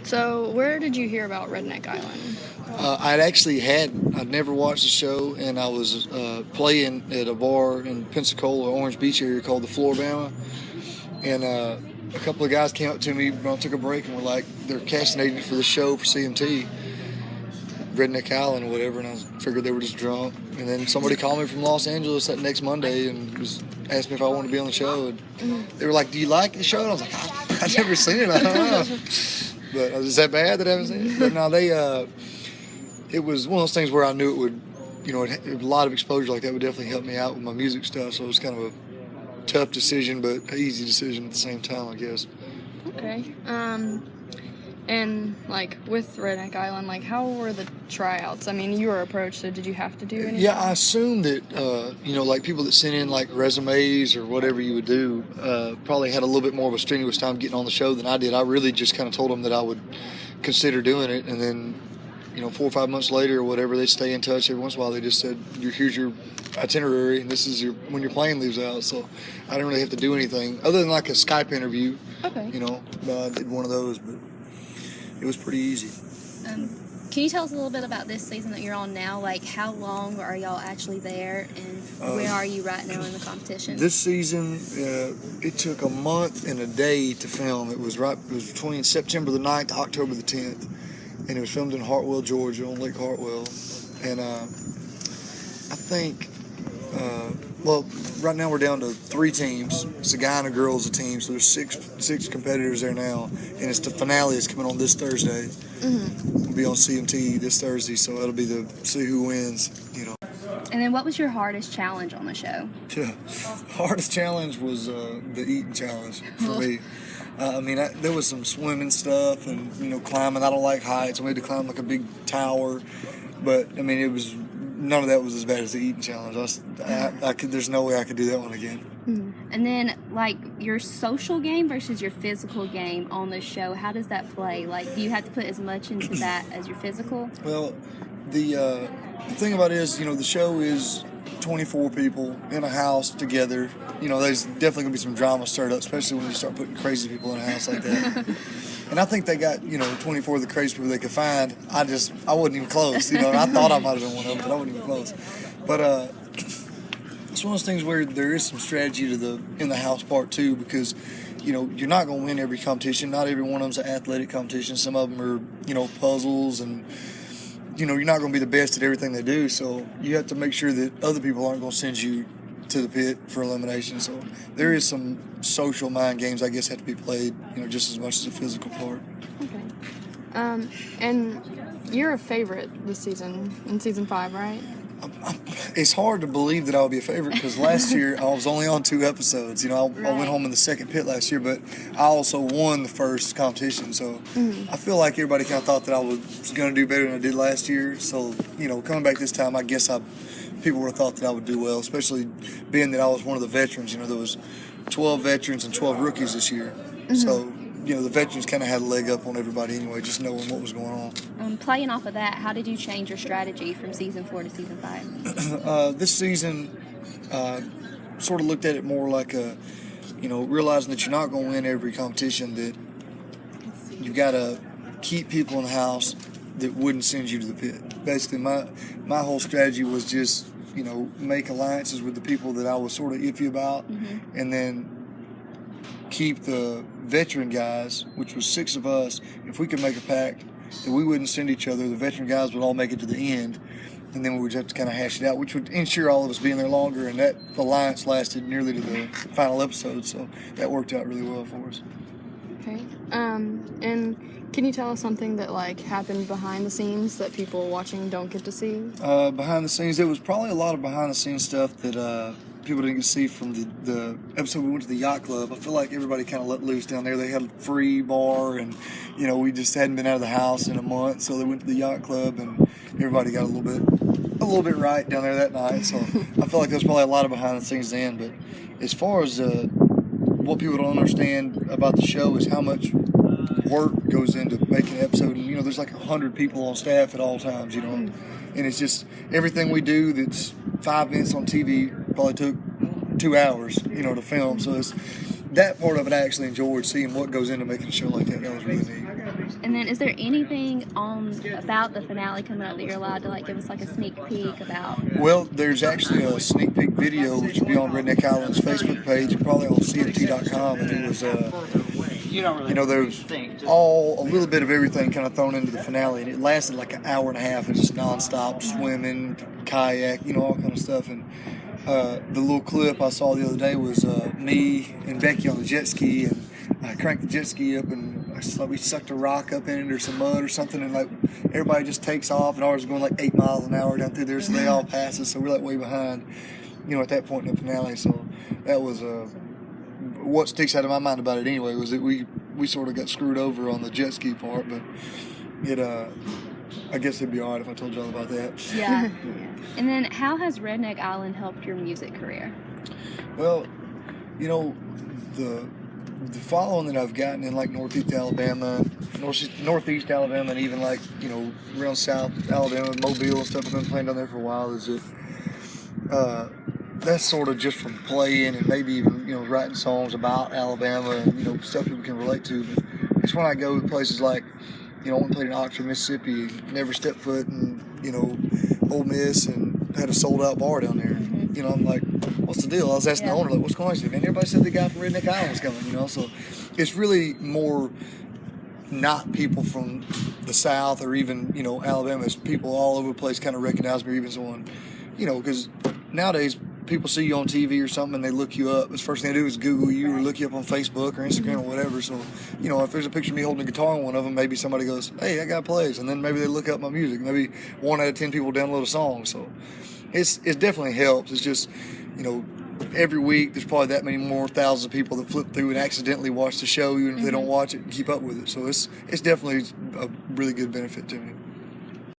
So, where did you hear about Redneck Island? I'd never watched the show, and I was playing at a bar in Pensacola, Orange Beach area called the Floribama, and a couple of guys came up to me when I took a break and were like, they're casting agents for the show for CMT, Redneck Island or whatever, and I figured they were just drunk. And then somebody called me from Los Angeles that next Monday and asked me if I wanted to be on the show. And they were like, "Do you like the show?" And I was like, "I've never seen it. I don't know." But is that bad that I haven't seen it? But no, it was one of those things where I knew it would, a lot of exposure like that would definitely help me out with my music stuff. So it was kind of a tough decision, but an easy decision at the same time, I guess. Okay. And with Redneck Island, how were the tryouts? I mean, you were approached, so did you have to do anything? Yeah, I assume that people that sent in resumes or whatever you would do probably had a little bit more of a strenuous time getting on the show than I did. I really just kind of told them that I would consider doing it, and then 4 or 5 months later or whatever, they stay in touch every once in a while. They just said, "Here's your itinerary, and this is when your plane leaves out." So I didn't really have to do anything other than a Skype interview. Okay. I did one of those, but it was pretty easy. Can you tell us a little bit about this season that you're on now? How long are y'all actually there, and where are you right now in the competition? This season, it took a month and a day to film. It was between September the 9th to October the 10th, and it was filmed in Hartwell, Georgia, on Lake Hartwell. And I think, right now we're down to 3 teams. It's a guy and a girl as a team, so there's six competitors there now. And it's the finale is coming on this Thursday. Mm-hmm. We'll be on CMT this Thursday, so it'll be see who wins, And then what was your hardest challenge on the show? Yeah, hardest challenge was the eating challenge for me. There was some swimming stuff and, climbing. I don't like heights. I had to climb a big tower. But, none of that was as bad as the eating challenge. There's no way I could do that one again. Mm-hmm. And then, your social game versus your physical game on the show, how does that play? Do you have to put as much into that as your physical? Well, the thing about it is, the show is 24 people in a house together. There's definitely going to be some drama stirred up, especially when you start putting crazy people in a house like that. And I think they got, 24 of the crazy people they could find. I wasn't even close, and I thought I might have been one of them, but I wasn't even close. But it's one of those things where there is some strategy to the in the house part too, because, you're not going to win every competition. Not every one of them's an athletic competition. Some of them are, puzzles, and, you're not going to be the best at everything they do. So you have to make sure that other people aren't going to send you to the pit for elimination. So there is some social mind games, I guess, have to be played, just as much as the physical part. Okay. And you're a favorite this season, in season 5, right? It's hard to believe that I'll be a favorite because last year I was only on 2 episodes. I went home in the second pit last year, but I also won the first competition. So I feel like everybody kind of thought that I was going to do better than I did last year. So, coming back this time, I guess people would have thought that I would do well, especially being that I was one of the veterans. There was 12 veterans and 12 rookies this year. Mm-hmm. So, the veterans kind of had a leg up on everybody anyway, just knowing what was going on. Playing off of that, how did you change your strategy from season 4 to season 5? This season, sort of looked at it more like realizing that you're not going to win every competition, that you've got to keep people in the house that wouldn't send you to the pit. Basically, my whole strategy was just, make alliances with the people that I was sort of iffy about, mm-hmm. and then keep the veteran guys, which was 6 of us. If we could make a pact that we wouldn't send each other, the veteran guys would all make it to the end, and then we would have to kind of hash it out, which would ensure all of us being there longer, and that alliance lasted nearly to the final episode, so that worked out really well for us. Okay. And can you tell us something that happened behind the scenes that people watching don't get to see? Behind the scenes, there was probably a lot of behind the scenes stuff that people didn't get to see from the episode we went to the yacht club. I feel like everybody kind of let loose down there. They had a free bar, and we just hadn't been out of the house in a month, so they went to the yacht club, and everybody got a little bit right down there that night. So I feel like there's probably a lot of behind the scenes then. But as far as what people don't understand about the show is how much work goes into making an episode. And there's 100 people on staff at all times. And it's just everything we do that's 5 minutes on TV probably took 2 hours, to film. So it's that part of it I actually enjoyed, seeing what goes into making a show like that. That was really neat. And then, is there anything about the finale coming up that you're allowed to like give us like a sneak peek about? Well, there's actually a sneak peek video which will be on Redneck Island's Facebook page and probably on CMT.com, and it was there was a little bit of everything kind of thrown into the finale, and it lasted like an hour and a half. It's just nonstop swimming, kayak, all kind of stuff. And the little clip I saw the other day was me and Becky on the jet ski, and I cranked the jet ski up, and we sucked a rock up in it or some mud or something, and like everybody just takes off, and ours was going like 8 miles an hour down through there, so they all pass us, so we're like way behind, at that point in the finale. So that was what sticks out of my mind about it anyway, was that we sort of got screwed over on the jet ski part, but it I guess it'd be alright if I told y'all about that. Yeah. And then, how has Redneck Island helped your music career? Well, the following that I've gotten in like Northeast Alabama, and even like around South Alabama, Mobile and stuff. I've been playing down there for a while. Is that that's sort of just from playing and maybe even writing songs about Alabama and stuff people can relate to. But it's when I go to places like I went and played in Oxford, Mississippi, never stepped foot in Ole Miss, and had a sold out bar down there. I'm like, what's the deal? I was asking the owner, like, what's going on? He said, man, everybody said the guy from Redneck Island was coming, So it's really more not people from the South or even, Alabama. It's people all over the place kind of recognize me, or even someone, because nowadays people see you on TV or something and they look you up. The first thing they do is Google you or look you up on Facebook or Instagram or whatever. So, if there's a picture of me holding a guitar on one of them, maybe somebody goes, hey, that guy plays. And then maybe they look up my music. Maybe 1 out of 10 people download a song. So it definitely helps. It's just, every week there's probably that many more thousands of people that flip through and accidentally watch the show, even if they don't watch it and keep up with it. So it's definitely a really good benefit to me.